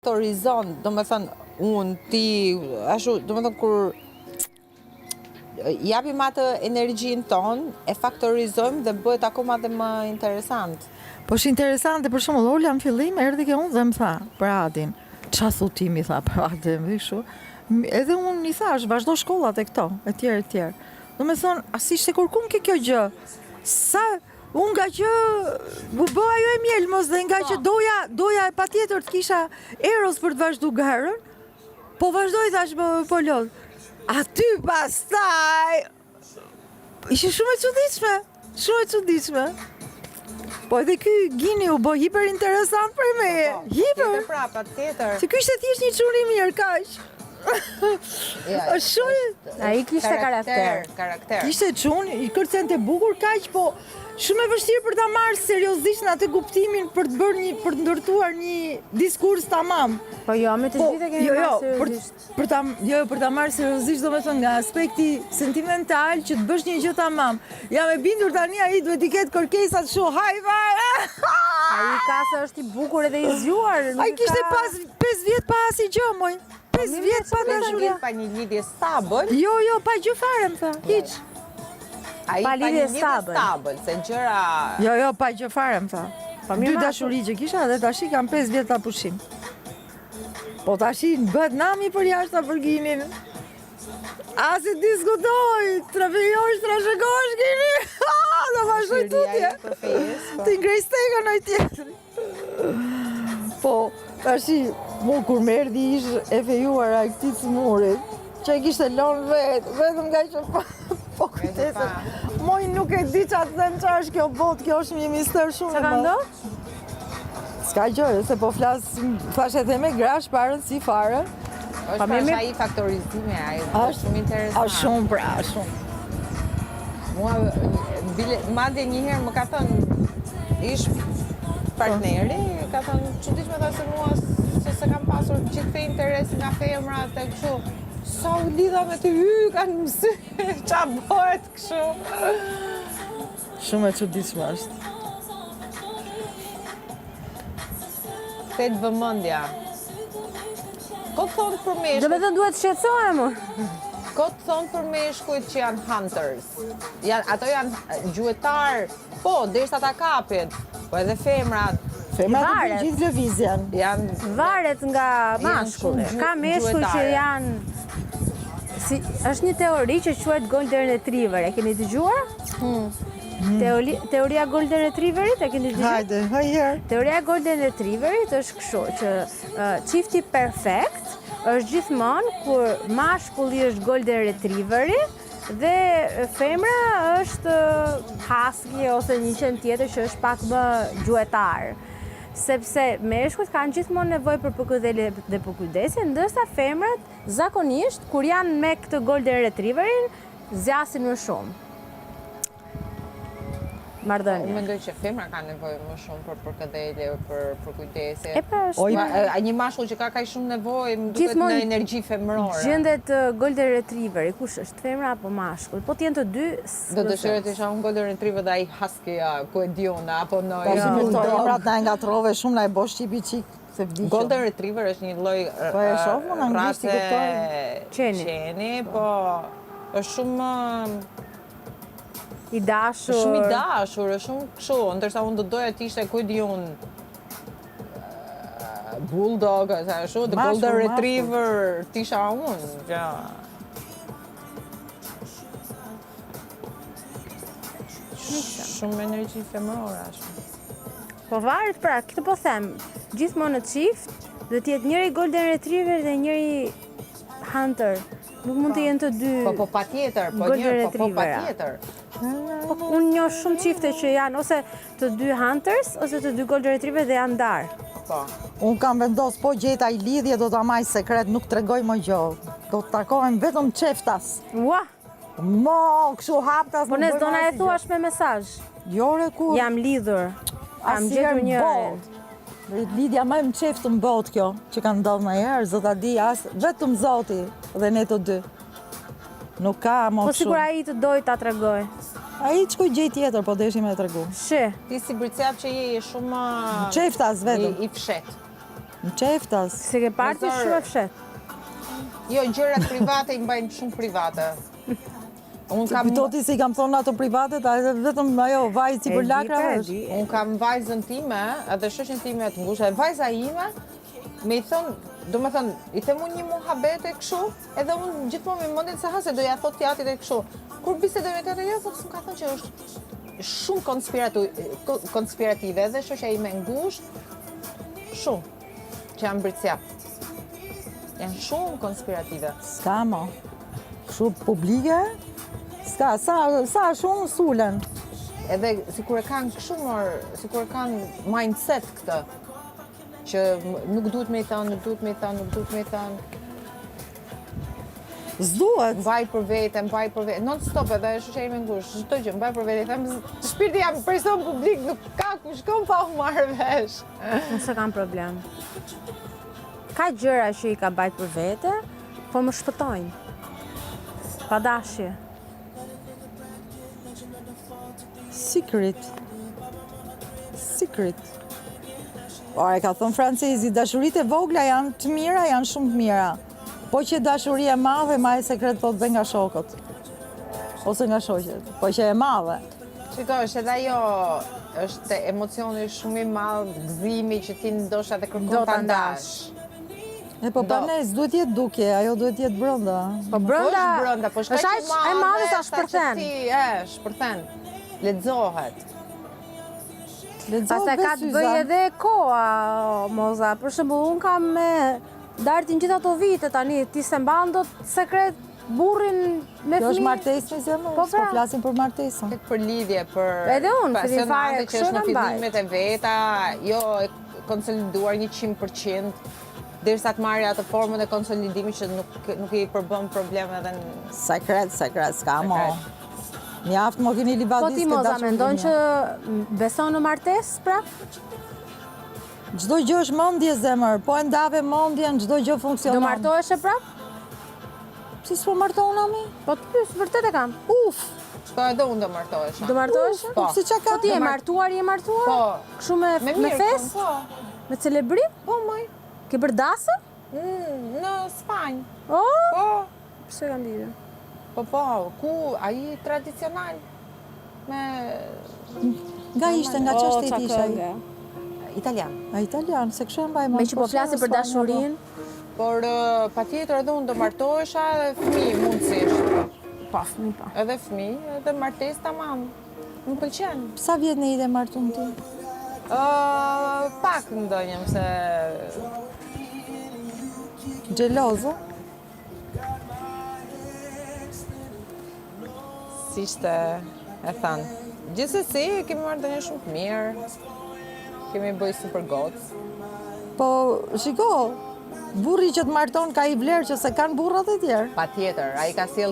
Horizon, do me thënë, unë, ti, ashtu, do me thënë, kur japim atë energjin tonë, e faktorizojmë dhe bëhet akoma dhe më interesant. Po është interesante, për shembull, Ola në fillim erdhi ke unë dhe më tha, për Adin, qa thutimi, tha, për Adin, dhe kështu. Edhe unë i thash, vazhdo shkollat e këto, e tjerë. Do me thënë, as ishte kurkum ke kjo gjë. Sa, unë nga që u bë ajo e mjelmos dhe nga që doja e patjetër të kisha eros për të vazhdu garën, po vazhdoj thash po lodh. Aty pastaj ishte shumë e çuditshme. Po edhe ky Gini u bë hiper interesant për me. Hiper prapa, tjetër. Se ky ishte thjesht një çun i mirë kaq. Është shumë. Ai kishte karakter. Kishte çun, i kërcente bukur kaq, po shumë e vështirë për ta marrë seriozisht në atë kuptimin për të bërë për të ndërtuar një diskurs tamam. Po jo, me të gjithë e kemi marrë seriozisht. Për ta marrë seriozisht, domethënë nga aspekti sentimental që të bësh një gjë tamam. Jam e bindur tani ai duhet i ketë kërkesat kështu, hajvaj. Ai kasa është i bukur edhe i zgjuar. Ai kishte pas 5 vjet pa asnjë gjë, moj. 5 vjet pa dashuri. Pa një lidhje stabël. Jo, pa gjë fare, më tha. Hiç. Ai pa një lidhje stabël, se gjëra. Jo, pa gjë fare, më tha. Dy dashuri që kisha dhe tash kam 5 vjet ta pushim. Po tash bëhet nami për jashtë për Ginin. As e diskutoj, trashëgosh Gini. Do vazhdoj tutje. Ti ngrej stekën ai tjetër. Po, tash mu kur më erdhi ish e fejuar a këtij smurit, që e kishte lënë vetëm nga që po kujtese. Moj nuk e di çfarë them, çfarë është kjo botë, kjo është një mister shumë. Çka ka ndodhur? S'ka gjë, se po flas, thash edhe me grash parën si fare. Është pra ai faktorizimi, ai është shumë interesant. Është shumë pra, shumë. Mua, madje një herë më ka thënë, ish partneri, ka thënë, çuditshme tha se mua se kam pasur gjithë këtë interes nga femrat e kështu. Sa u lidha me të kanë në sy, qa bëhet kështu. Shumë e çuditshme është. Tet vëmendja. Këtë thonë për meshkujt. Do me thënë duhet shqetësohem. Këtë thonë për meshkujt që janë hunters. Ato janë gjuetar, po, derisa ta kapin. Po edhe femrat. Femrat e gjithë lëvizjen. Varet nga mashkulli. Ka meshkuj që janë... është një teori që quhet Golden Retriever, e keni dëgjuar? Teoria Golden Retrieverit, e keni dëgjuar? Hajde, hajher. Teoria Golden Retrieverit është kështu, që çifti perfekt është gjithmonë kur mashkulli është Golden Retrieveri dhe femra është husky ose një qen tjetër që është pak më gjuetar. Sepse meshkujt kanë gjithmonë nevojë për përkujdesje dhe përkujdesje, ndërsa femrat zakonisht kur janë me këtë Golden Retrieverin zgjasin më shumë. Marrëdhënie. Unë mendoj që femra kanë nevojë më shumë për përkujdesje, për përkujdesje. E pra është një mashkull që ka kaq shumë nevojë, më duket në energji femërore. Gjendet Golden Retrieveri, kush është, femra apo mashkull? Po të jenë të dy. Do dëshiroj të isha unë Golden Retriever dhe ai husky, ku e diun, apo në. Femrat na ngatrove shumë, na e bosh qipi qik. Golden Retriever është një lloj rase qeni, po është shumë i dashur. Shumë i dashur, është shumë kështu, ndërsa unë do doja të ishte ku di unë bulldog, ashtu, the Golden Retriever të isha unë. Shumë energji femërore ashtu. Po varet pra, këtë po them, gjithmonë në qift dhe t'jetë njëri Golden Retriever dhe njëri Hunter. Nuk mund të jenë të dy po patjetër, Golden Retriever. Unë njoh shumë qifte që janë ose të dy Hunters ose të dy Golden Retriever dhe janë darë. Unë kam vendos, po gjeta i lidhje do ta maj sekret, nuk tregoj më gjë. Do të takohem vetëm qeftas. Ua! Mo, kështu haptas. Po ne s'do na e thuash me mesazh. Jo re kur. Jam lidhur. Kam gjetur njërin. Lidhja më e mqeftë në botë kjo, që kanë ndodhur ndonjëherë, zota di vetëm Zoti dhe ne të dy. Nuk ka më shumë. Po sigur ai të doj ta tregoj. Ai çku gjej tjetër, po deshim me tregu. Shi. Ti si Bricep që je shumë qeftas vetëm. I fshet. Në qeftas. Se ke parti Nëzor- shumë e fshet. Jo, gjërat private i mbajnë shumë private. Unë kam Pitoti se i kam thonë ato privatet, a edhe vetëm ajo vajzë si për lakra është. Unë kam vajzën time, edhe shoqen time të ngushtë, e vajza ime, me i thonë, do me thonë, i them unë një muhabete kështu, edhe unë gjithmonë me mendin se se do ja thot tjatit e kështu. Kur bisedoj me tjatit, jo, thotë s'm ka thënë që është shumë konspirative, edhe shoqja ime ngushtë, shumë, që janë bërcja. Janë shumë konspirative. Ska mo. Shumë publike, ska, sa shumë sulen. Edhe sikur e kanë kështu sikur e kanë mindset këtë, që nuk duhet me i thënë, nuk duhet me i thënë, nuk duhet me i thënë. S'duhet. Mbaj për vete, non stop edhe shoqja ime ngushtë, çdo gjë mbaj për vete, them shpirti jam person publik, nuk ka ku shkon pa u marrë vesh. Unë se kam problem. Ka gjëra që i ka bajt për vete, po më shpëtojnë. Pa dashje. Secret. Ore, ka thonë francezi, dashuritë e vogla janë të mira, janë shumë të mira. Po që dashuria e madhe, ma e sekret thot dhe nga shokët. Ose nga shoqet. Po që e madhe. Shikosh, edhe ajo është emocioni shumë i madh, gëzimi që ti ndoshta dhe Do kërkon ta ta ndash. E po panes, duhet jetë duke, ajo duhet jetë brenda. Po brenda, është brenda, po shkaq është aq e madhe sa shpërthen. Ti, shpërthen. Lexohet. Pastaj ka të bëj edhe koha, Moza. Për shembull, unë kam me dartin gjithë ato vite tani, ti se mban dot sekret burrin me Kjo është fëmijë. martesë me zemër, Po, po pra. flasim për martesën. Për lidhje, për Edhe unë, për një fare pasionante që kështu është në na mbajt. fillimet e veta, jo e konsoliduar 100%, derisa të marrë atë formën e konsolidimit që nuk i përbën probleme edhe në Sekret, s'ka mo. Mjaft mo keni Po livadis ti, Moza, mendon që beson në martesë, pra? Çdo gjë është mendje zemër, po e ndave mendjen, çdo gjë funksionon. Do martohesh e prap? Si s'po martona mi? Po të pyes, vërtet e kam. Uf, po edhe unë do martohesha. Do martohesh? Po. si qa ka? Po ti je martuar, Po. Kështu me mirë, fest? Po, Me celebrim? po moj. Ke bërë dasë? Në Spanjë. Oh, Po, pse kam lidhje? po, ku ai tradicional me Nga ishte, nga qa shteti isha ai? italian. A italian, se kështu e mbaj Me që po flasim për dashurinë, Por patjetër edhe unë do martohesha edhe fëmijë mundësisht. pa fëmijë pa. Edhe fëmijë, edhe martesë tamam. Më pëlqen. Sa vjet në ide martun ti? Pak ndonjëm se Gjelozo? si ishte e thanë. Gjithsesi, kemi marrë ndonjë shumë të mirë. Kemi bëj super gocë. Po, shiko, burri që të marton ka i vlerë që se kanë burrat e tjerë. Patjetër, ai ka sjell